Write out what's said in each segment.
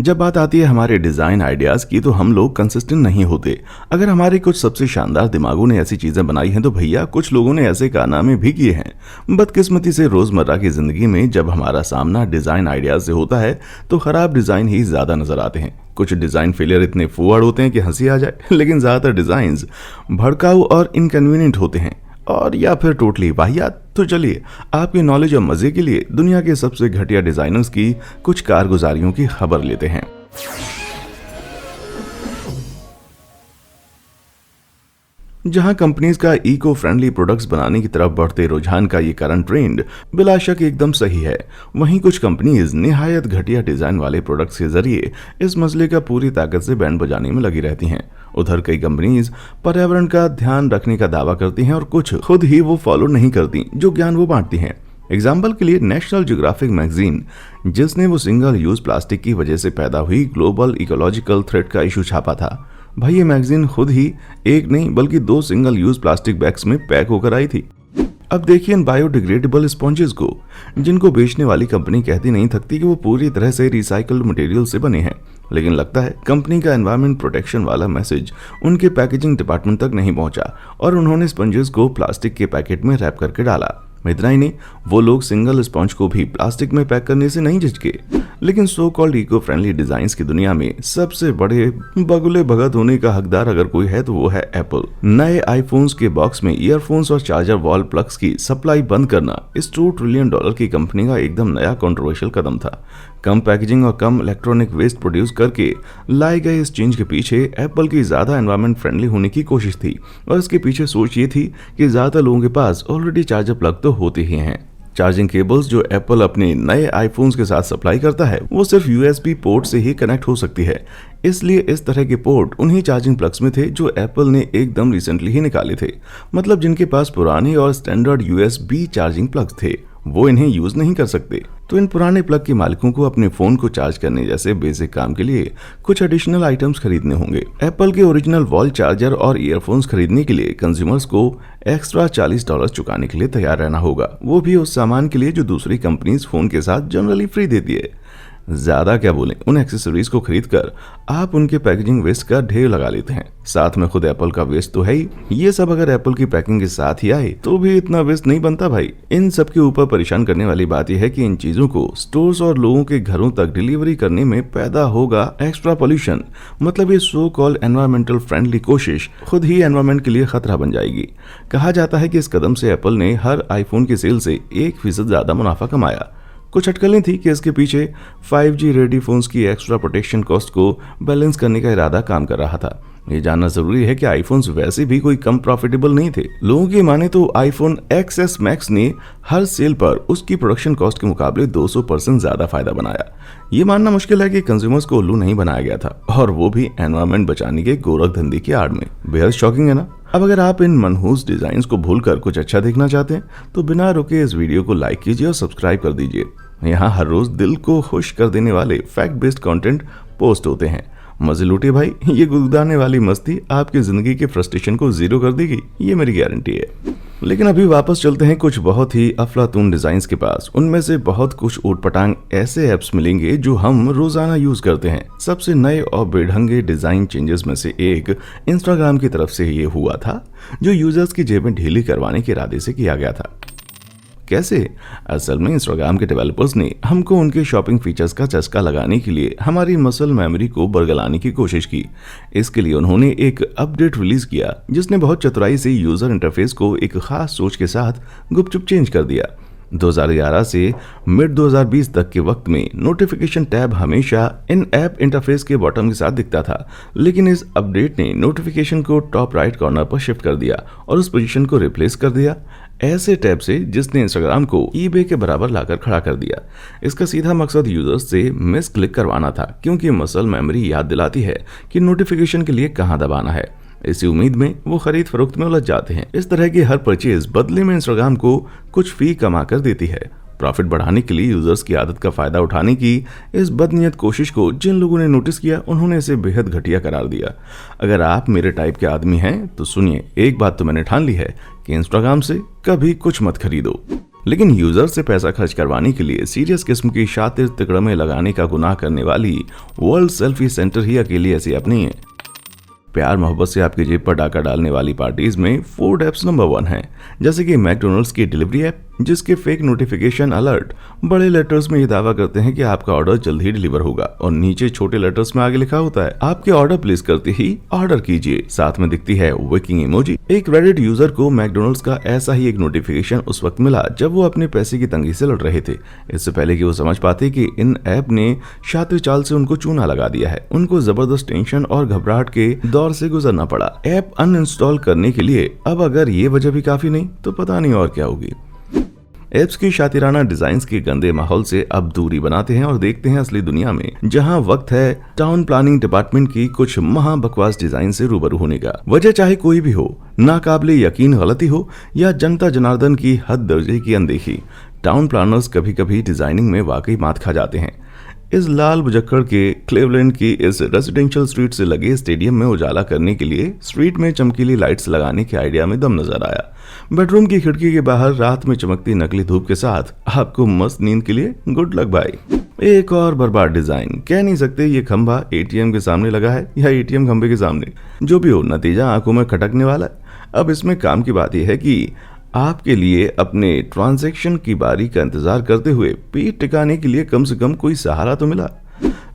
जब बात आती है हमारे डिजाइन आइडियाज की तो हम लोग कंसिस्टेंट नहीं होते। अगर हमारे कुछ सबसे शानदार दिमागों ने ऐसी चीजें बनाई हैं तो भैया कुछ लोगों ने ऐसे कारनामे भी किए हैं। बदकिस्मती से रोजमर्रा की जिंदगी में जब हमारा सामना डिजाइन आइडियाज से होता है तो खराब डिजाइन ही ज्यादा नजर आते हैं। कुछ डिजाइन फेलियर इतने फुआड़ होते हैं कि हंसी आ जाए, लेकिन ज्यादातर डिजाइन भड़काऊ और इनकन्वीनियंट होते हैं और या फिर टोटली वाहियात। तो चलिए आपके नॉलेज और मजे के लिए दुनिया के सबसे घटिया डिजाइनर्स की कुछ कारगुजारियों की खबर लेते हैं। जहां कंपनीज का इको फ्रेंडली प्रोडक्ट्स बनाने की तरफ बढ़ते रुझान का ये करंट ट्रेंड बिलाशक एकदम सही है, वहीं कुछ कंपनीज निहायत घटिया डिजाइन वाले प्रोडक्ट्स के जरिए इस मसले का पूरी ताकत से बैंड बजाने में लगी रहती हैं। उधर कई कंपनीज पर्यावरण का ध्यान रखने का दावा करती हैं और कुछ खुद ही वो फॉलो नहीं करती जो ज्ञान वो बांटती हैं। एग्जाम्पल के लिए नेशनल ज्योग्राफिक मैगजीन, जिसने वो सिंगल यूज प्लास्टिक की वजह से पैदा हुई ग्लोबल इकोलॉजिकल थ्रेट का इशू छापा था। भाई ये मैगजीन खुद ही एक नहीं बल्कि 2 सिंगल यूज प्लास्टिक बैग्स में पैक होकर आई थी। अब देखिए इन बायोडिग्रेडेबल स्पॉन्जेस को, जिनको बेचने वाली कंपनी कहती नहीं थकती कि वो पूरी तरह से रिसाइकल्ड मटेरियल से बने हैं, लेकिन लगता है कंपनी का एनवायरमेंट प्रोटेक्शन वाला मैसेज उनके पैकेजिंग डिपार्टमेंट तक नहीं पहुंचा और उन्होंने स्पंजेस को प्लास्टिक के पैकेट में रैप करके डाला। इतना ही नहीं, वो लोग सिंगल स्पंज को भी प्लास्टिक में पैक करने से नहीं झिझके। लेकिन so called eco friendly designs की दुनिया में सबसे बड़े बगुले भगत होने का हकदार अगर कोई है तो वो है एप्पल। नए आईफोन्स के बॉक्स में ईयरफोन्स और चार्जर वॉल प्लग्स की सप्लाई बंद करना इस $2 ट्रिलियन की कंपनी का एकदम नया कंट्रोवर्शियल कदम था। कम पैकेजिंग और कम इलेक्ट्रॉनिक वेस्ट प्रोड्यूस करके लाए गए इस चेंज के पीछे एप्पल की ज्यादा एनवायरमेंट फ्रेंडली होने की कोशिश थी और इसके पीछे सोच ये थी कि ज्यादा लोगों के पास ऑलरेडी चार्जर प्लग तो होते ही हैं। चार्जिंग केबल्स जो एप्पल अपने नए आईफोन्स के साथ सप्लाई करता है वो सिर्फ USB पोर्ट से ही कनेक्ट हो सकती है, इसलिए इस तरह के पोर्ट उन्हीं चार्जिंग प्लग्स में थे जो एप्पल ने एकदम रिसेंटली ही निकाले थे। मतलब जिनके पास पुराने और स्टैंडर्ड USB चार्जिंग प्लग्स थे वो इन्हें यूज नहीं कर सकते। तो इन पुराने प्लग के मालिकों को अपने फोन को चार्ज करने जैसे बेसिक काम के लिए कुछ एडिशनल आइटम्स खरीदने होंगे। एप्पल के ओरिजिनल वॉल चार्जर और ईयरफोन्स खरीदने के लिए कंज्यूमर्स को एक्स्ट्रा $40 चुकाने के लिए तैयार रहना होगा, वो भी उस सामान के लिए जो दूसरी कंपनीज फोन के साथ जनरली फ्री देती है। ज्यादा क्या बोलें, उन एक्सेसरीज को खरीदकर आप उनके पैकेजिंग वेस्ट का ढेर लगा लेते हैं, साथ में खुद एप्पल का वेस्ट तो है ही। ये सब अगर एप्पल की पैकिंग के साथ ही आए तो भी इतना वेस्ट नहीं बनता भाई। इन सब के ऊपर परेशान करने वाली बात यह है कि इन चीजों को स्टोर्स और लोगों के घरों तक डिलीवरी करने में पैदा होगा एक्स्ट्रा पॉल्यूशन। मतलब ये सो कॉल्ड एनवायरमेंटल फ्रेंडली कोशिश खुद ही एनवायरमेंट के लिए खतरा बन जाएगी। कहा जाता है कि इस कदम से एप्पल ने हर आईफोन की सेल से 1% ज्यादा मुनाफा कमाया। कुछ अटकलें थी कि इसके पीछे 5G रेडी फोन्स की एक्स्ट्रा प्रोटेक्शन कॉस्ट को बैलेंस करने का इरादा काम कर रहा था। ये जानना जरूरी है कि आईफोन्स वैसे भी कोई कम प्रॉफिटेबल नहीं थे। लोगों की माने तो आईफोन XS Max ने हर सेल पर उसकी प्रोडक्शन कॉस्ट के मुकाबले 200% ज्यादा फायदा बनाया। ये मानना मुश्किल है कि कंज्यूमर्स को उल्लू नहीं बनाया गया था, और वो भी एनवायरमेंट बचाने के गोरख धंधे की आड़ में। बेहद शॉकिंग है ना। अब अगर आप इन मनहूस डिजाइन्स को भूलकर कुछ अच्छा देखना चाहते हैं तो बिना रुके इस वीडियो को लाइक कीजिए और सब्सक्राइब कर दीजिए। यहाँ हर रोज दिल को खुश कर देने वाले फैक्ट बेस्ड कंटेंट पोस्ट होते हैं। मजे लूटे भाई, ये गुदगुदाने वाली मस्ती आपकी जिंदगी के फ्रस्ट्रेशन को जीरो कर देगी, ये मेरी गारंटी है। लेकिन अभी वापस चलते हैं कुछ बहुत ही अफलातून डिजाइन्स के पास। उनमें से बहुत कुछ ऊटपटांग ऐसे ऐप्स मिलेंगे जो हम रोजाना यूज करते हैं। सबसे नए और बेढंगे डिजाइन चेंजेस में से एक इंस्टाग्राम की तरफ से ये हुआ था, जो यूजर्स की जेबें ढीली करवाने के इरादे से किया गया था। कैसे? असल में इंस्टाग्राम के डेवलपर्स ने हमको उनके शॉपिंग फीचर्स का चस्का लगाने के लिए हमारी मसल मेमोरी को बरगलाने की कोशिश की। इसके लिए उन्होंने एक अपडेट रिलीज किया जिसने बहुत चतुराई से यूजर इंटरफेस को एक खास सोच के साथ गुपचुप चेंज कर दिया। 2011 से मिड 2020 तक के वक्त में नोटिफिकेशन टैब हमेशा इन ऐप इंटरफेस के बॉटम के साथ दिखता था, लेकिन इस अपडेट ने नोटिफिकेशन को टॉप राइट कॉर्नर पर शिफ्ट कर दिया और उस पोजीशन को रिप्लेस कर दिया ऐसे टैब से जिसने इंस्टाग्राम को eBay के बराबर लाकर खड़ा कर दिया। इसका सीधा मकसद यूजर्स से मिस क्लिक करवाना था, क्योंकि मसल मेमोरी याद दिलाती है कि नोटिफिकेशन के लिए कहां दबाना है। इसी उम्मीद में वो खरीद फरोख्त में उलझ जाते हैं। इस तरह की हर परचेज बदले में इंस्टाग्राम को कुछ फी कमा कर देती है। प्रॉफिट बढ़ाने के लिए यूजर्स की आदत का फायदा उठाने की इस बदनीयत कोशिश को जिन लोगों ने नोटिस किया उन्होंने इसे बेहद घटिया करार दिया। अगर आप मेरे टाइप के आदमी हैं तो सुनिए, एक बात तो मैंने ठान ली है कि इंस्टाग्राम से कभी कुछ मत खरीदो। लेकिन यूजर से पैसा खर्च करवाने के लिए सीरियस किस्म की शातिर तिकड़मे लगाने का गुनाह करने वाली वर्ल्ड सेल्फी सेंटर ही अकेली ऐसी ऐप नहीं है। प्यार मोहब्बत से आपकी जेब पर डाका डालने वाली पार्टीज में फूड एप्स नंबर 1 हैं, जैसे कि मैकडोनल्ड्स की डिलीवरी ऐप, जिसके फेक नोटिफिकेशन अलर्ट बड़े लेटर्स में ये दावा करते हैं कि आपका ऑर्डर जल्द ही डिलीवर होगा और नीचे छोटे लेटर्स में आगे लिखा होता है आपके ऑर्डर प्लेस करते ही ऑर्डर कीजिए, साथ में दिखती है विकिंग इमोजी। एक रेडिट यूजर को मैकडोनल्ड्स का ऐसा ही एक नोटिफिकेशन उस वक्त मिला जब वो अपने पैसे की तंगी से लड़ रहे थे। इससे पहले कि वो समझ पाते कि इन ऐप ने शातिर चाल से उनको चूना लगा दिया है, उनको जबरदस्त टेंशन और घबराहट के दौर से गुजरना पड़ा। ऐप अनइंस्टॉल करने के लिए अब अगर ये वजह भी काफी नहीं तो पता नहीं और क्या होगी। एप्स की शातिराना डिजाइन्स के गंदे माहौल से अब दूरी बनाते हैं और देखते हैं असली दुनिया में, जहां वक्त है टाउन प्लानिंग डिपार्टमेंट की कुछ महा बकवास डिजाइन से रूबरू होने का। वजह चाहे कोई भी हो, नाकाबिले यकीन गलती हो या जनता जनार्दन की हद दर्जे की अनदेखी, टाउन प्लानर्स कभी कभी डिजाइनिंग में वाकई मात खा जाते हैं। इस लाल बुजक्कड़ के क्लेवलैंड की इस रेजिडेंशियल स्ट्रीट से लगे स्टेडियम में उजाला करने के लिए स्ट्रीट में चमकीली लाइट्स लगाने के आइडिया में दम नजर आया। बेडरूम की खिड़की के बाहर रात में चमकती नकली धूप के साथ आपको मस्त नींद के लिए गुड लक भाई। एक और बर्बाद डिजाइन, कह नहीं सकते ये खंभा एटीएम के सामने लगा है या एटीएम खंभे के सामने, जो भी हो नतीजा आंखों में खटकने वाला है। अब इसमें काम की बात यह है कि आपके लिए अपने ट्रांजैक्शन की बारी का इंतजार करते हुए पीठ टिकाने के लिए कम से कम कोई सहारा तो मिला।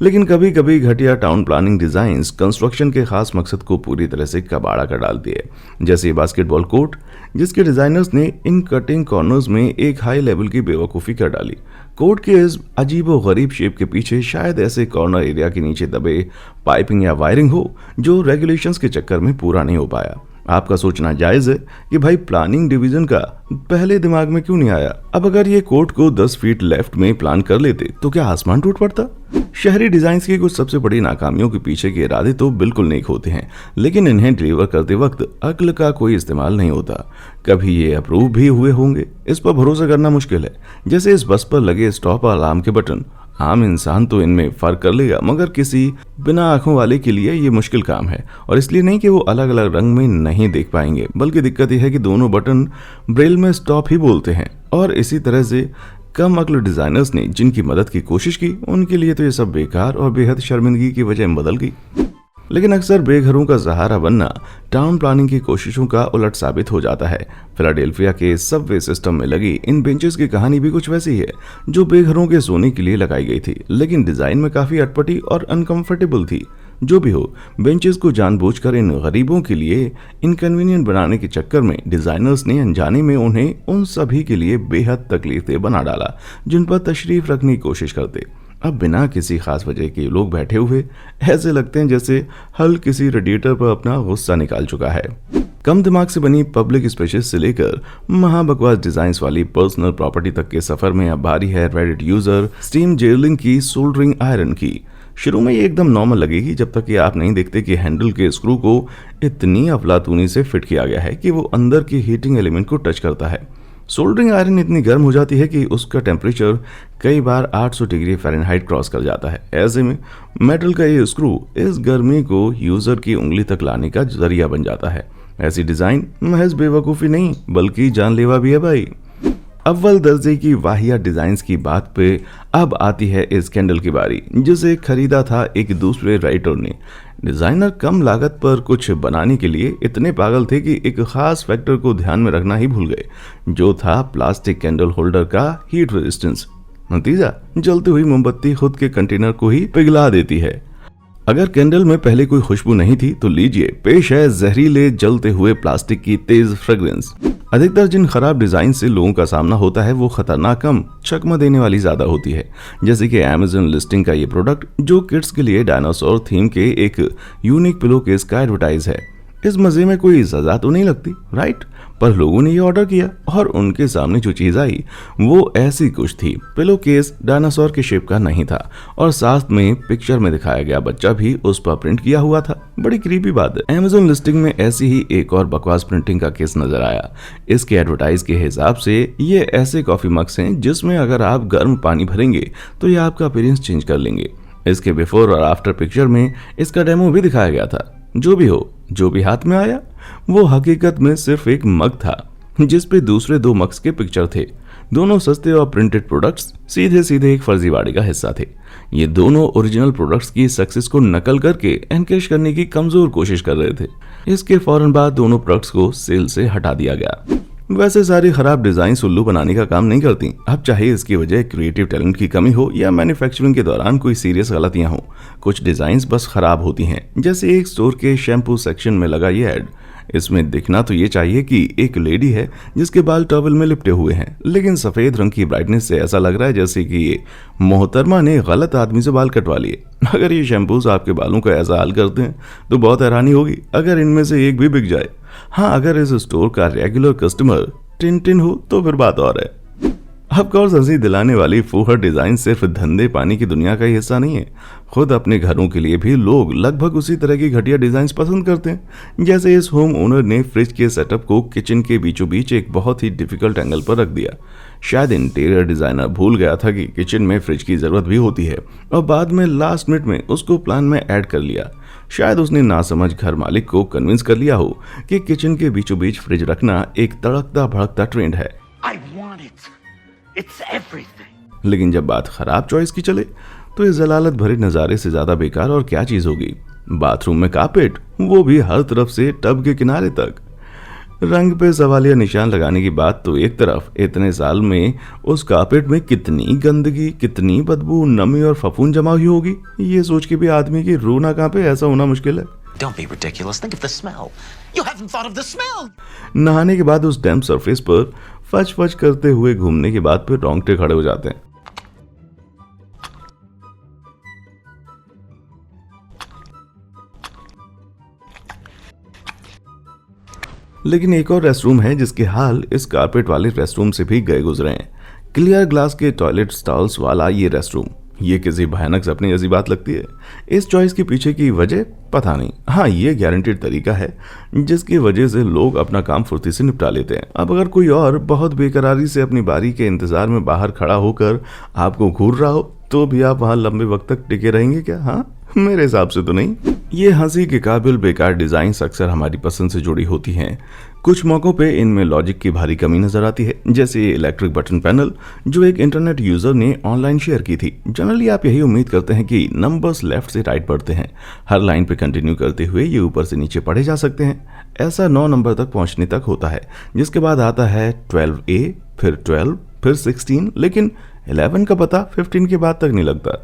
लेकिन कभी कभी घटिया टाउन प्लानिंग डिजाइन्स कंस्ट्रक्शन के खास मकसद को पूरी तरह से कबाड़ा कर डालती है, जैसे ये बास्केटबॉल कोर्ट, जिसके डिजाइनर्स ने इन कटिंग कॉर्नर्स में एक हाई लेवल की बेवकूफ़ी कर डाली। कोर्ट के इस अजीबो गरीब शेप के पीछे शायद ऐसे कॉर्नर एरिया के नीचे दबे पाइपिंग या वायरिंग हो जो रेगुलेशंस के चक्कर में पूरा नहीं हो पाया। आपका सोचना जायज है कि भाई प्लानिंग डिवीजन का पहले दिमाग में क्यों नहीं आया। अब अगर ये कोर्ट को 10 फीट लेफ्ट में प्लान कर लेते तो क्या आसमान टूट पड़ता। शहरी डिजाइन्स की कुछ सबसे बड़ी नाकामियों के पीछे के इरादे तो बिल्कुल नेक होते हैं, लेकिन इन्हें डिलीवर करते वक्त अक्ल का कोई इस्तेमाल नहीं होता। कभी ये अप्रूव भी हुए होंगे, इस पर भरोसा करना मुश्किल है। जैसे इस बस पर लगे स्टॉप अलार्म के बटन, आम इंसान तो इनमें फर्क कर लेगा, मगर किसी बिना आंखों वाले के लिए ये मुश्किल काम है। और इसलिए नहीं कि वो अलग अलग रंग में नहीं देख पाएंगे, बल्कि दिक्कत यह है कि दोनों बटन ब्रेल में स्टॉप ही बोलते हैं। और इसी तरह से कम अक्ल डिजाइनर्स ने जिनकी मदद की कोशिश की, उनके लिए तो ये सब बेकार और बेहद शर्मिंदगी की वजह बदल गई। लेकिन अक्सर बेघरों का सहारा बनना टाउन प्लानिंग की कोशिशों का उलट साबित हो जाता है। फिलाडेल्फिया के सबवे सिस्टम में लगी इन बेंचेस की कहानी भी कुछ वैसी है, जो बेघरों के सोने के लिए लगाई गई थी, लेकिन डिजाइन में काफी अटपटी और अनकंफर्टेबल थी। जो भी हो, बेंचेस को जानबूझकर इन गरीबों के लिए इनकन्वीनियंट बनाने के चक्कर में डिजाइनर्स ने अनजाने में उन्हें उन सभी के लिए बेहद तकलीफदेह बना डाला जिन पर तशरीफ रखने की कोशिश करते। अब बिना किसी खास वजह के लोग बैठे हुए ऐसे लगते हैं जैसे हल किसी रेडिएटर पर अपना गुस्सा निकाल चुका है। कम दिमाग से बनी पब्लिक स्पेसेस से लेकर महाबकवास डिजाइन्स वाली पर्सनल प्रॉपर्टी तक के सफर में अब बारी है रेडिट यूजर स्टीम जेरलिंग की सोल्डरिंग आयरन की। शुरू में ये एकदम नॉर्मल लगेगी जब तक कि आप नहीं देखते कि हैंडल के स्क्रू को इतनी अफलातूनी से फिट किया गया है कि वो अंदर के हीटिंग एलिमेंट को टच करता है। सोल्डरिंग आयरन इतनी गर्म हो जाती है कि उसका टेम्परेचर कई बार 800 डिग्री फ़ारेनहाइट क्रॉस कर जाता है। ऐसे में मेटल का ये स्क्रू इस गर्मी को यूजर की उंगली तक लाने का जरिया बन जाता है। ऐसी डिजाइन महज बेवकूफ़ी नहीं बल्कि जानलेवा भी है भाई। अव्वल दर्जे की वाहिया डिजाइन्स की बात पे अब आती है इस कैंडल की बारी, जिसे खरीदा था एक दूसरे राइटर ने। डिजाइनर कम लागत पर कुछ बनाने के लिए इतने पागल थे कि एक खास फैक्टर को ध्यान में रखना ही भूल गए, जो था प्लास्टिक कैंडल होल्डर का हीट रेजिस्टेंस। नतीजा, जलती हुई मोमबत्ती खुद के कंटेनर को ही पिघला देती है। अगर कैंडल में पहले कोई खुशबू नहीं थी तो लीजिए, पेश है जहरीले जलते हुए प्लास्टिक की तेज फ्रेग्रेंस। अधिकतर जिन खराब डिजाइन से लोगों का सामना होता है वो खतरनाक कम, चकमा देने वाली ज्यादा होती है। जैसे कि अमेज़न लिस्टिंग का ये प्रोडक्ट जो किड्स के लिए डायनासोर थीम के एक यूनिक पिलो केस का एडवर्टाइज है। इस मजे में कोई सजा तो नहीं लगती, राइट? पर लोगों ने ये ऑर्डर किया और उनके सामने जो चीज आई वो ऐसी कुछ थी। पिलो केस डायनासोर के शेप का नहीं था और साथ में पिक्चर में दिखाया गया बच्चा भी उस पर प्रिंट किया हुआ था। बड़ी क्रीपी बात है। अमेज़न लिस्टिंग में ऐसी ही एक और बकवास प्रिंटिंग का केस नजर आया। इसके एडवर्टाइज के हिसाब से ये ऐसे कॉफी मग्स हैं जिसमें अगर आप गर्म पानी भरेंगे तो ये आपका अपीयरेंस चेंज कर लेंगे। इसके बिफोर और आफ्टर पिक्चर में इसका डेमो भी दिखाया गया था। जो भी हो, जो भी हाथ में आया वो हकीकत में सिर्फ एक मग था जिस पे दूसरे 2 मग्स के पिक्चर थे। दोनों सस्ते और प्रिंटेड प्रोडक्ट्स सीधे सीधे एक फर्जीवाड़े का हिस्सा थे। ये दोनों ओरिजिनल प्रोडक्ट्स की सक्सेस को नकल करके एनकरेज करने की कमजोर कोशिश कर रहे थे। इसके फौरन बाद दोनों प्रोडक्ट्स को सेल से हटा दिया गया। वैसे सारी खराब डिजाइन उल्लू बनाने का काम नहीं करती। अब चाहे इसकी वजह क्रिएटिव टैलेंट की कमी हो या मैन्युफैक्चरिंग के दौरान कोई सीरियस गलतियां हो, कुछ डिजाइन्स बस खराब होती हैं। जैसे एक स्टोर के शैम्पू सेक्शन में लगा ये ऐड। इसमें दिखना तो ये चाहिए कि एक लेडी है जिसके बाल टॉवल में लिपटे हुए हैं, लेकिन सफेद रंग की ब्राइटनेस से ऐसा लग रहा है जैसे कि ये मोहतरमा ने गलत आदमी से बाल कटवा लिए। अगर ये शैम्पूस आपके बालों का ऐसा हाल करते हैं तो बहुत हैरानी होगी अगर इनमें से एक भी बिक जाए। हाँ, अगर इस स्टोर का रेगुलर कस्टमर टिन हो तो फिर बात और है। ऑफ कोर्स हंसी दिलाने वाली फूहड़ डिजाइन सिर्फ धंधे पानी की दुनिया का ही हिस्सा नहीं है। खुद अपने घरों के लिए भी लोग लगभग उसी तरह की घटिया डिजाइन पसंद करते हैं। जैसे इस होम ओनर ने फ्रिज के सेटअप को किचन के बीचों बीच एक बहुत ही डिफिकल्ट एंगल पर रख दिया। शायद इंटीरियर डिजाइनर भूल गया था कि किचन में फ्रिज की जरूरत भी होती है और बाद में लास्ट मिनट में उसको प्लान में ऐड कर लिया। शायद उसने नासमझ घर मालिक को कन्विंस कर लिया हो कि किचन के बीचों बीच फ्रिज रखना एक तड़कता भड़कता ट्रेंड है। It's everything. लेकिन जब बात खराब चॉइस की चले तो इस जलालत भरे नज़ारे से ज्यादा बेकार और क्या चीज होगी। बाथरूम में कारपेट, वो भी हर तरफ से टब के किनारे तक। रंग पे सवालिया निशान लगाने की बात तो एक तरफ, इतने साल में उस कारपेट में कितनी गंदगी, कितनी बदबू, नमी और फफूंद जमा हुई होगी, ये सोच के भी आदमी की रूह ना कांपे ऐसा होना मुश्किल है। Don't be ridiculous. Think of the smell. You haven't thought of the smell. नहाने के बाद उस डैम्प सरफेस पर फच फच करते हुए घूमने के बाद फिर रोंगटे खड़े हो जाते हैं। लेकिन एक और रेस्टरूम है जिसके हाल इस कारपेट वाले रेस्टरूम से भी गए गुजरे हैं। क्लियर ग्लास के टॉयलेट स्टॉल्स वाला ये रेस्टरूम, ये किसी भयानक सपने जैसी बात लगती है। इस चॉइस के पीछे की वजह पता नहीं। हाँ, ये गारंटेड तरीका है जिसकी वजह से लोग अपना काम फुर्ती से निपटा लेते हैं। अब अगर कोई और बहुत बेकरारी से अपनी बारी के इंतजार में बाहर खड़ा होकर आपको घूर रहा हो तो भी आप वहां लंबे वक्त तक टिके रहेंगे क्या? हाँ, मेरे हिसाब से तो नहीं। ये हंसी के काबिल बेकार डिजाइन्स अक्सर हमारी पसंद से जुड़ी होती हैं। कुछ मौकों पे इनमें लॉजिक की भारी कमी नजर आती है, जैसे ये इलेक्ट्रिक बटन पैनल जो एक इंटरनेट यूजर ने ऑनलाइन शेयर की थी। जनरली आप यही उम्मीद करते हैं कि नंबर्स लेफ्ट से राइट बढ़ते हैं, हर लाइन पे कंटिन्यू करते हुए ये ऊपर से नीचे पढ़े जा सकते हैं। ऐसा 9 नंबर तक पहुंचने तक होता है, जिसके बाद आता है 12A, फिर 12, फिर 16, लेकिन 11 का पता 15 के बाद तक नहीं लगता।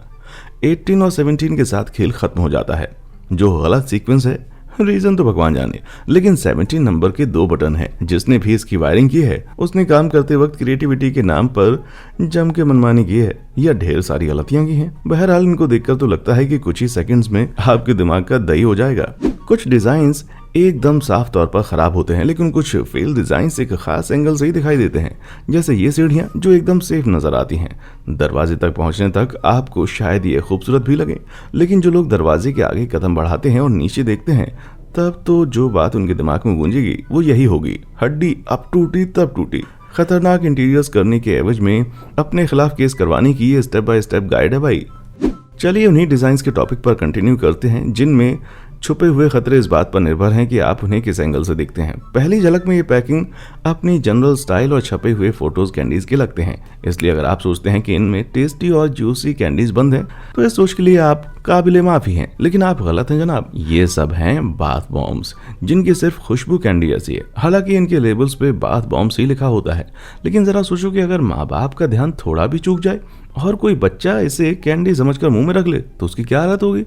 18 और 17 के साथ खेल खत्म हो जाता है, जो गलत सीक्वेंस है, रीजन तो भगवान जाने। लेकिन 17 नंबर के 2 बटन हैं। जिसने भी इसकी वायरिंग की है उसने काम करते वक्त क्रिएटिविटी के नाम पर जम के मनमानी की है या ढेर सारी गलतियां की हैं। बहरहाल इनको देखकर तो लगता है कि कुछ ही सेकंड्स में आपके दिमाग का दही हो जाएगा। कुछ डिजाइन्स एकदम साफ तौर पर खराब होते हैं, लेकिन कुछ फेल डिजाइन्स एक खास एंगल से ही दिखाई देते हैं। जैसे ये सीढ़ियां जो एकदम सेफ नजर आती हैं। दरवाजे तक पहुंचने तक आपको शायद ये खूबसूरत भी लगे, लेकिन जो लोग दरवाजे के आगे कदम बढ़ाते हैं और नीचे देखते हैं, तब तो जो बात उनके दिमाग में गूंजेगी वो यही होगी, हड्डी अब टूटी तब टूटी। खतरनाक इंटीरियर्स करने के एवज में अपने खिलाफ केस करवाने की ये स्टेप बाय स्टेप गाइड है भाई। चलिए उन्हीं डिजाइन्स के टॉपिक पर कंटिन्यू करते हैं जिनमें छुपे हुए खतरे इस बात पर निर्भर हैं कि आप उन्हें किस एंगल से देखते हैं। पहली झलक में ये पैकिंग अपनी जनरल स्टाइल और छपे हुए फोटोज कैंडीज के लगते हैं, इसलिए अगर आप सोचते हैं कि इनमें टेस्टी और जूसी कैंडीज बंद हैं तो इस सोच के लिए आप काबिले माफी हैं। लेकिन आप गलत हैं जनाब, ये सब हैं बाथ बॉम्ब्स जिनकी सिर्फ खुशबू कैंडी ऐसी है। हालांकि इनके लेबल्स पे बाथ बॉम्ब्स ही लिखा होता है, लेकिन जरा सोचो कि अगर माँ बाप का ध्यान थोड़ा भी चूक जाए और कोई बच्चा इसे कैंडी समझकर मुंह में रख ले तो उसकी क्या हालत होगी।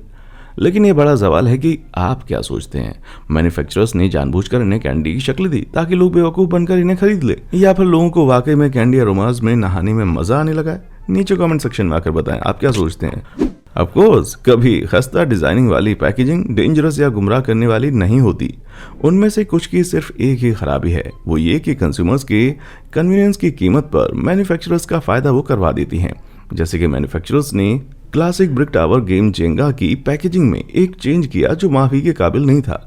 लेकिन ये बड़ा सवाल है कि आप क्या सोचते हैं, मैन्युफैक्चरर्स ने जानबूझकर इन्हें कैंडी की शक्ल दी ताकि लोग बेवकूफ़ बनकर इन्हें खरीद ले, या फिर लोगों को वाकई में कैंडी अरोमास में नहाने में मजा आने लगा है? नीचे कमेंट सेक्शन में आकर बताएं आप क्या सोचते हैं। ऑफ कोर्स कभी खस्ता डिजाइनिंग वाली पैकेजिंग डेंजरस या गुमराह करने वाली नहीं होती। उनमें से कुछ की सिर्फ एक ही खराबी है, वो ये कि कंज्यूमर्स के कन्वीनियंस की कीमत पर मैन्युफैक्चरर्स का फायदा वो करवा देती हैं। जैसे कि मैन्युफैक्चरर्स ने classic brick tower game Jenga की पैकेजिंग में एक चेंज किया जो माफी के काबिल नहीं था।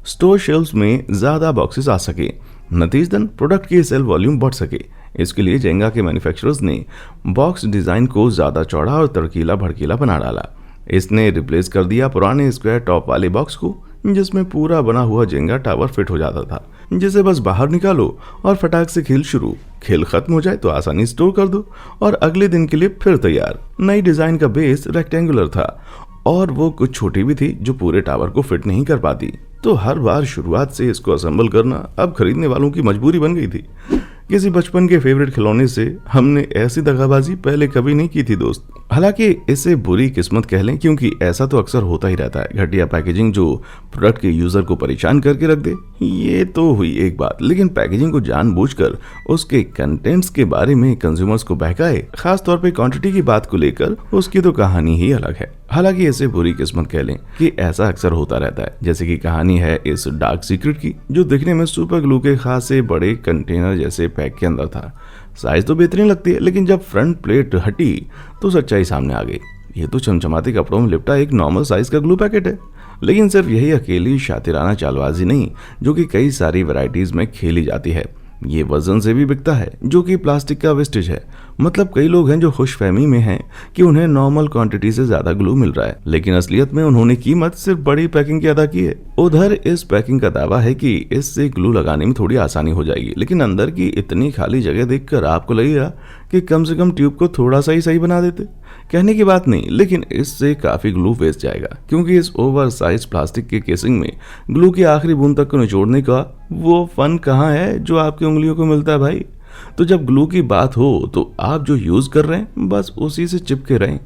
स्टोर शेल्फ्स में ज्यादा बॉक्सेस आ सके, नतीजतन प्रोडक्ट की सेल वॉल्यूम बढ़ सके। इसके लिए जेंगा के मैन्युफैक्चरर्स ने बॉक्स डिजाइन को ज्यादा चौड़ा और तड़कीला भड़कीला बना डाला। इसने रिप्लेस कर दिया पुराने स्क्वायर टॉप वाले बॉक्स को, जिसमें पूरा बना हुआ जेंगा टावर फिट हो जाता था, जिसे बस बाहर निकालो और फटाक से खेल शुरू। खेल खत्म हो जाए तो आसानी स्टोर कर दो और अगले दिन के लिए फिर तैयार। नई डिजाइन का बेस रेक्टेंगुलर था और वो कुछ छोटी भी थी जो पूरे टावर को फिट नहीं कर पाती, तो हर बार शुरुआत से इसको असेंबल करना अब खरीदने वालों की मजबूरी बन गई थी। किसी बचपन के फेवरेट खिलौने से हमने ऐसी दगाबाजी पहले कभी नहीं की थी दोस्त। हालांकि इसे बुरी किस्मत कह लें, क्योंकि ऐसा तो अक्सर होता ही रहता है। घटिया पैकेजिंग जो प्रोडक्ट के यूजर को परेशान करके रख दे, ये तो हुई एक बात, लेकिन पैकेजिंग को जानबूझकर उसके कंटेंट्स के बारे में कंज्यूमर्स को बहकाए, खासतौर पे क्वांटिटी की बात को लेकर, उसकी तो कहानी ही अलग है। हालांकि इसे बुरी किस्मत कह लें कि ऐसा अक्सर होता रहता है, जैसे कि कहानी है इस डार्क सीक्रेट की, जो दिखने में सुपर ग्लू के खासे बड़े कंटेनर जैसे पैक के अंदर था। साइज तो बेहतरीन लगती है, लेकिन जब फ्रंट प्लेट हटी तो सच्चाई सामने आ गई। ये तो चमचमाते कपड़ों में लिपटा एक नॉर्मल साइज का ग्लू पैकेट है। लेकिन सिर्फ यही अकेली शातिराना चालबाजी नहीं, जो कि कई सारी वैरायटीज में खेली जाती है। ये वजन से भी बिकता है, जो कि प्लास्टिक का वेस्टेज है। मतलब कई लोग हैं जो खुशफहमी में हैं कि उन्हें नॉर्मल क्वांटिटी से ज्यादा ग्लू मिल रहा है, लेकिन असलियत में उन्होंने कीमत सिर्फ बड़ी पैकिंग की अदा की है। उधर इस पैकिंग का दावा है कि इससे ग्लू लगाने में थोड़ी आसानी हो जाएगी, लेकिन अंदर की इतनी खाली जगह देखकर आपको लगेगा कि कम से कम ट्यूब को थोड़ा सा ही सही बना देते। कहने की बात नहीं, लेकिन इससे काफी ग्लू वेस्ट जाएगा, क्योंकि इस ओवर साइज प्लास्टिक के केसिंग में ग्लू की आखिरी बूंद तक को निचोड़ने का वो फन कहाँ है जो आपकी उंगलियों को मिलता है भाई। तो जब ग्लू की बात हो तो आप जो यूज कर रहे हैं बस उसी से चिपके रहें।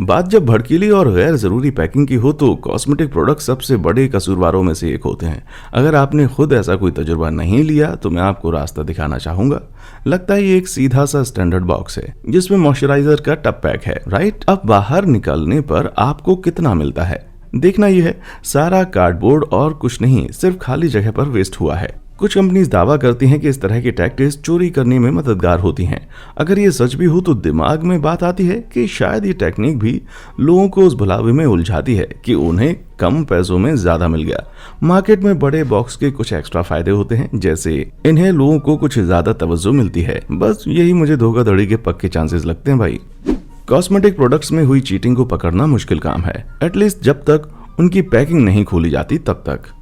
बात जब भड़कीली और गैर जरूरी पैकिंग की हो तो कॉस्मेटिक प्रोडक्ट सबसे बड़े कसूरवारों में से एक होते हैं। अगर आपने खुद ऐसा कोई तजुर्बा नहीं लिया तो मैं आपको रास्ता दिखाना चाहूंगा। लगता है ये एक सीधा सा स्टैंडर्ड बॉक्स है जिसमें मॉइस्चराइजर का टब पैक है, राइट। अब बाहर निकलने पर आपको कितना मिलता है देखना ये है। सारा कार्डबोर्ड और कुछ नहीं, सिर्फ खाली जगह पर वेस्ट हुआ है। कुछ कंपनीज दावा करती हैं कि इस तरह की टैक्टिक्स चोरी करने में मददगार होती हैं। अगर ये सच भी हो तो दिमाग में बात आती है कि शायद ये टेक्निक भी लोगों को उस भुलावे में उलझाती है कि उन्हें कम पैसों में ज्यादा मिल गया। मार्केट में बड़े बॉक्स के कुछ एक्स्ट्रा फायदे होते हैं, जैसे इन्हें लोगों को कुछ ज्यादा तवज्जो मिलती है। बस यही मुझे धोखाधड़ी के पक्के चांसेस लगते हैं भाई। कॉस्मेटिक प्रोडक्ट्स में हुई चीटिंग को पकड़ना मुश्किल काम है, एटलीस्ट जब तक उनकी पैकिंग नहीं खोली जाती तब तक।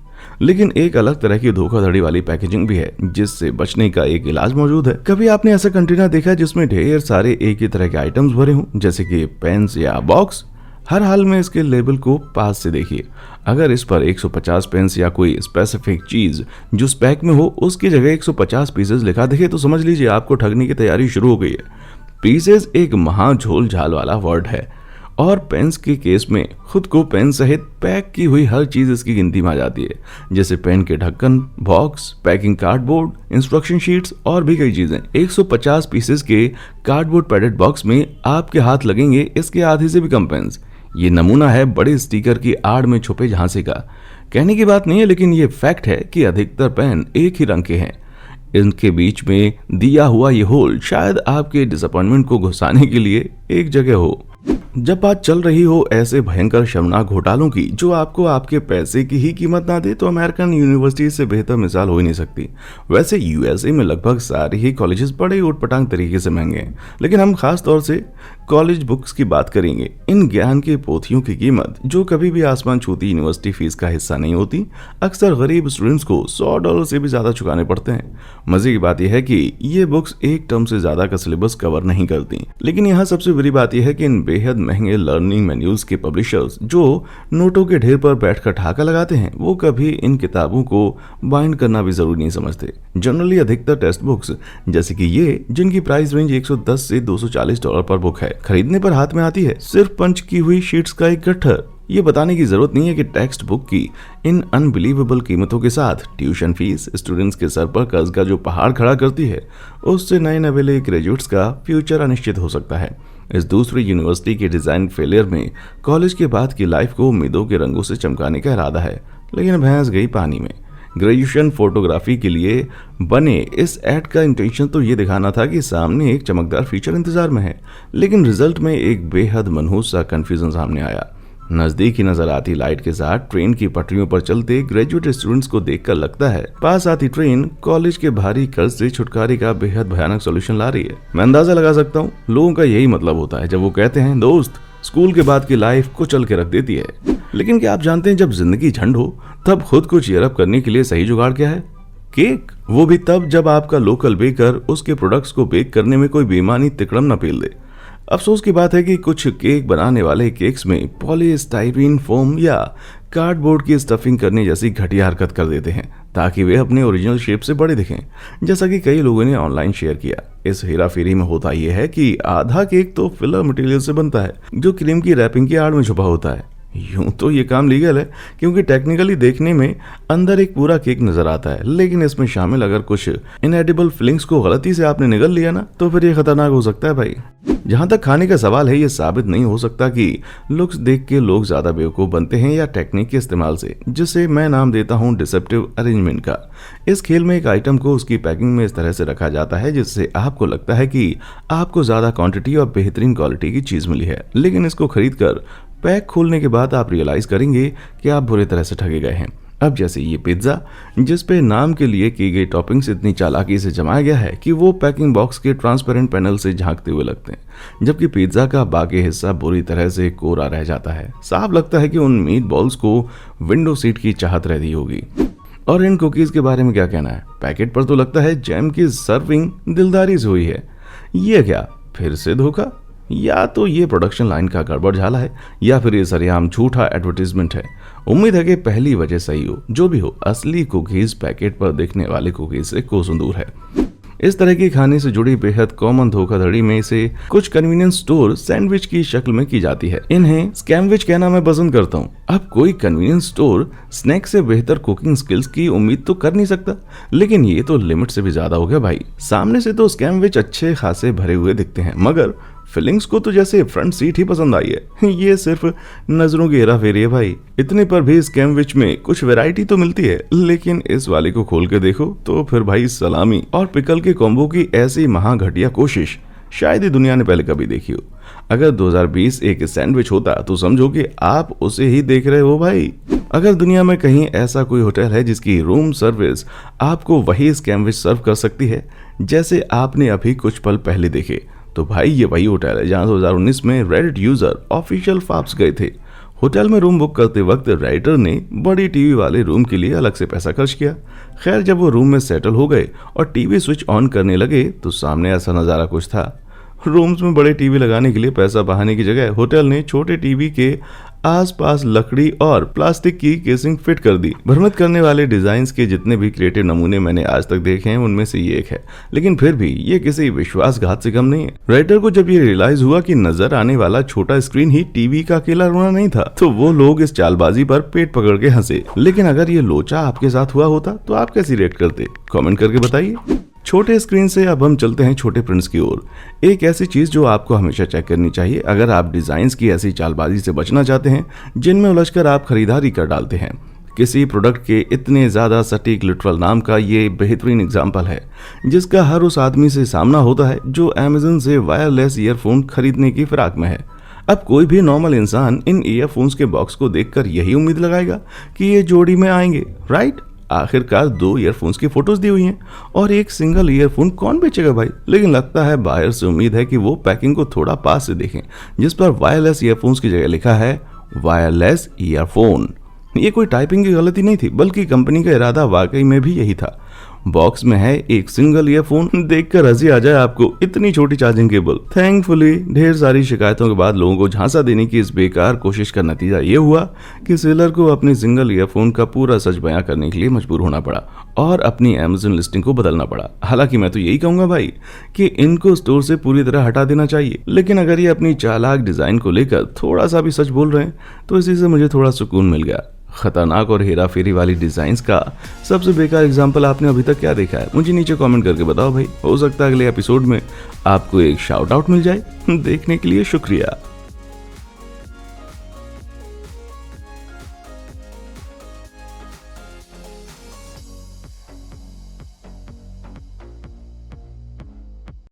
लेकिन एक अलग तरह की धोखाधड़ी वाली पैकेजिंग भी है, जिससे बचने का एक इलाज मौजूद है। कभी आपने ऐसा कंटेनर देखा जिसमें ढेर सारे एक ही तरह के आइटम्स भरे हों, जैसे कि पेन्स या बॉक्स? हर हाल में इसके लेबल को पास से देखिए। अगर इस पर 150 पेन्स या कोई स्पेसिफिक चीज जो उस पैक में हो उसकी जगह 150 पीसेस लिखा दिखे तो समझ लीजिए आपको ठगने की तैयारी शुरू हो गई है। पीसेस एक महा झोल झाल वाला वर्ड है और पेन्स के केस में खुद को पेन सहित पैक की हुई हर चीज इसकी गिनती में आ जाती है, जैसे पेन के ढक्कन, box, packing cardboard, instruction sheets और भी कई चीजें। 150 पीसेस के कार्डबोर्ड पैडेड बॉक्स में आपके हाथ लगेंगे इसके आधे से भी कम पेन्स। ये नमूना है बड़े स्टिकर की आड़ में छुपे झांसे का। कहने की बात नहीं है, लेकिन ये फैक्ट है कि अधिकतर पेन एक ही रंग के हैं। इनके बीच में दिया हुआ ये होल शायद आपके डिसअपॉइंटमेंट को घुसाने के लिए एक जगह हो। जब बात चल रही हो ऐसे भयंकर शर्मनाक घोटालों की जो आपको आपके पैसे की ही कीमत ना दे, तो अमेरिकन यूनिवर्सिटी से बेहतर मिसाल हो ही नहीं सकती। वैसे यूएसए में लगभग सारे ही कॉलेजेस बड़े उटपटांग तरीके से महंगे हैं, लेकिन हम खास तौर से कॉलेज बुक्स की बात करेंगे। इन ज्ञान के पोथियों की कीमत जो कभी भी आसमान छूती यूनिवर्सिटी फीस का हिस्सा नहीं होती, अक्सर गरीब स्टूडेंट्स को $100 से भी ज्यादा चुकाने पड़ते हैं। मजे की बात यह है कि ये बुक्स एक टर्म से ज्यादा का सिलेबस कवर नहीं करती। लेकिन यहाँ सबसे बड़ी बात यह है कि इन बेहद महंगे लर्निंग मैन्यूल्स के पब्लिशर्स जो नोटों के ढेर पर बैठकर ठहाका लगाते हैं, वो कभी इन किताबों को बाइंड करना भी जरूरी नहीं समझते। जनरली अधिकतर टेक्स्ट बुक्स जैसे कि ये, जिनकी प्राइस रेंज $110 से $240 पर बुक है, खरीदने पर हाथ में आती है सिर्फ पंच की हुई शीट्स का एक गट्ठर। ये बताने की जरूरत नहीं है कि टेक्स्ट बुक की इन अनबिलीवेबल कीमतों के साथ ट्यूशन फीस स्टूडेंट्स के सर पर कर्ज का जो पहाड़ खड़ा करती है, उससे नए नवेले ग्रेजुएट्स का फ्यूचर अनिश्चित हो सकता है। इस दूसरी यूनिवर्सिटी के डिजाइन फेलियर में कॉलेज के बाद की लाइफ को उम्मीदों के रंगों से चमकाने का इरादा है, लेकिन भैंस गई पानी में। ग्रेजुएशन फोटोग्राफी के लिए बने इस एड का इंटेंशन तो ये दिखाना था कि सामने एक चमकदार फीचर इंतजार में है, लेकिन रिजल्ट में एक बेहद मनहूस सा कंफ्यूजन सामने आया। नजदीक ही नजर आती लाइट के साथ ट्रेन की पटरियों पर चलते ग्रेजुएट स्टूडेंट्स को देखकर लगता है पास आती ट्रेन कॉलेज के भारी कर्ज से छुटकारे का बेहद भयानक सॉल्यूशन ला रही है। मैं अंदाजा लगा सकता हूँ लोगों का यही मतलब होता है जब वो कहते हैं दोस्त स्कूल के बाद की लाइफ को चल के रख देती है। लेकिन क्या आप जानते हैं जब जिंदगी झंड हो तब खुद को चीयर अप करने के लिए सही जुगाड़ क्या है? केक। वो भी तब जब आपका लोकल बेकर उसके प्रोडक्ट्स को बेक करने में कोई बेईमानी तिकड़म न पेल दे। अफसोस की बात है कि कुछ केक बनाने वाले केक्स में पॉलीस्टाइरीन फोम या कार्डबोर्ड की स्टफिंग करने जैसी घटिया हरकत कर देते हैं ताकि वे अपने ओरिजिनल शेप से बड़े दिखें, जैसा कि कई लोगों ने ऑनलाइन शेयर किया। इस हेराफेरी में होता यह है कि आधा केक तो फिलर मटेरियल से बनता है जो क्रीम की रैपिंग की आड़ में छुपा होता है। यूं तो ये काम लीगल है क्योंकि टेक्निकली देखने में अंदर एक पूरा केक नजर आता है, लेकिन इसमें शामिल अगर कुछ इनएडिबल फिलिंग्स को गलती से आपने निगल लिया ना तो फिर ये खतरनाक हो सकता है भाई। जहां तक खाने का सवाल है, ये साबित नहीं हो सकता कि लुक्स देख के लोग ज्यादा बेवकूफ बनते हैं या टेक्निक के इस्तेमाल से, जिसे मैं नाम देता हूं डिसेप्टिव अरेंजमेंट का। इस खेल में एक आइटम को उसकी पैकिंग में इस तरह से रखा जाता है जिससे आपको लगता है कि आपको ज्यादा क्वांटिटी और बेहतरीन क्वालिटी की चीज मिली है, लेकिन इसको खरीद कर पैक खोलने के बाद आप रियलाइज करेंगे कि आप बुरी तरह से ठगे गए हैं। अब जैसे ये पिज्जा जिस पे नाम के लिए की गई टॉपिंग्स इतनी चालाकी से जमाया गया है कि वो पैकिंग बॉक्स के ट्रांसपेरेंट पैनल से झांकते हुए लगते हैं, जबकि पिज्जा का बाकी हिस्सा बुरी तरह से कोरा रह जाता है। साफ लगता है कि उन मीट बॉल्स को विंडो सीट की चाहत रहती होगी। और इन कुकीज के बारे में क्या कहना है? पैकेट पर तो लगता है जैम की सर्विंग दिलदारी से हुई है। ये क्या फिर से धोखा? या तो ये प्रोडक्शन लाइन का गड़बड़ झाला है या फिर ये सरेआम झूठा एडवर्टीजमेंट है। उम्मीद है कि पहली वजह सही हो। जो भी हो, असली कुकीज पैकेट पर दिखने वाले कुकीज से कोसों दूर है। इस तरह की खाने से जुड़ी बेहद कॉमन धोखाधड़ी में से कुछ कन्वीनियंस स्टोर सैंडविच की शक्ल में की जाती है। इन्हें स्कैमविच कहना मैं पसंद करता हूँ। अब कोई कन्वीनियंस स्टोर स्नैक से बेहतर कुकिंग स्किल्स की उम्मीद तो कर नहीं सकता, लेकिन ये तो लिमिट से भी ज्यादा हो गया भाई। सामने से तो स्कैमविच अच्छे खासे भरे हुए दिखते हैं, मगर फिलिंग्स को तो जैसे फ्रंट सीट ही पसंद आई है। ये सिर्फ नजरों की हेराफेरी है भाई। इतने पर भी स्कैमविच में कुछ वैरायटी तो मिलती है, लेकिन इस वाले को खोल के देखो तो फिर भाई सलामी और पिकल के कॉम्बो की ऐसी महाघटिया कोशिश शायद ही दुनिया ने पहले कभी देखी हो। अगर 2020 एक सैंडविच होता तो समझो कि आप उसे ही देख रहे हो भाई। अगर दुनिया में कहीं ऐसा कोई होटल है जिसकी रूम सर्विस आपको वही स्कैमविच सर्व कर सकती है जैसे आपने अभी कुछ पल पहले देखे, तो भाई ये वही होटल है जहां 2019 में रेडिट यूजर ऑफिशियल फाप्स गए थे। होटल में रूम बुक करते वक्त राइटर ने बड़ी टीवी वाले रूम के लिए अलग से पैसा खर्च किया। खैर, जब वो रूम में सेटल हो गए और टीवी स्विच ऑन करने लगे तो सामने ऐसा नज़ारा कुछ था। रूम्स में बड़े टीवी लगाने के लिए पैसा बहाने की जगह होटल ने छोटे टीवी के आसपास लकड़ी और प्लास्टिक की केसिंग फिट कर दी। भ्रमित करने वाले डिजाइन्स के जितने भी क्रिएटिव नमूने मैंने आज तक देखे हैं उनमें से ये एक है, लेकिन फिर भी ये किसी विश्वासघात से कम नहीं है। राइटर को जब ये रियलाइज हुआ कि नजर आने वाला छोटा स्क्रीन ही टीवी का अकेला रोना नहीं था, तो वो लोग इस चालबाजी पर पेट पकड़ के हंसे। लेकिन अगर ये लोचा आपके साथ हुआ होता तो आप कैसे रिएक्ट करते? कमेंट करके बताइए। छोटे स्क्रीन से अब हम चलते हैं छोटे प्रिंट्स की ओर। एक ऐसी चीज जो आपको हमेशा चेक करनी चाहिए अगर आप डिजाइन्स की ऐसी चालबाजी से बचना चाहते हैं जिनमें उलझकर आप खरीदारी कर डालते हैं। किसी प्रोडक्ट के इतने ज्यादा सटीक लिटरल नाम का ये बेहतरीन एग्जाम्पल है जिसका हर उस आदमी से सामना होता है जो अमेज़न से वायरलेस ईयरफोन खरीदने की फिराक में है। अब कोई भी नॉर्मल इंसान इन ईयरफोन्स के बॉक्स को देखकर यही उम्मीद लगाएगा कि ये जोड़ी में आएंगे, राइट? आखिरकार 2 ईयरफोन्स की फोटोज दी हुई हैं और एक सिंगल ईयरफोन कौन बेचेगा भाई? लेकिन लगता है बायर से उम्मीद है कि वो पैकिंग को थोड़ा पास से देखें जिस पर वायरलेस ईयरफोन्स की जगह लिखा है वायरलेस ईयरफोन। ये कोई टाइपिंग की गलती नहीं थी, बल्कि कंपनी का इरादा वाकई में भी यही था। बॉक्स में है एक सिंगल ईयरफोन, देखकर हंसी आ जाए आपको, इतनी छोटी चार्जिंग केबल। थैंकफुली ढेर सारी शिकायतों के बाद लोगों को झांसा देने की इस बेकार कोशिश का नतीजा ये हुआ कि सेलर को अपनी सिंगल ईयरफोन का पूरा सच बयां करने के लिए मजबूर होना पड़ा और अपनी अमेज़न लिस्टिंग को बदलना पड़ा। हालांकि मैं तो यही कहूंगा भाई कि इनको स्टोर से पूरी तरह हटा देना चाहिए, लेकिन अगर ये अपनी चालाक डिजाइन को लेकर थोड़ा सा भी सच बोल रहे हैं तो इसी से मुझे थोड़ा सुकून मिल गया। खतरनाक और हेराफेरी वाली डिजाइन्स का सबसे बेकार एग्जाम्पल आपने अभी तक क्या देखा है? मुझे नीचे कमेंट करके बताओ भाई। हो सकता है अगले एपिसोड में आपको एक शाउट आउट मिल जाए। देखने के लिए शुक्रिया।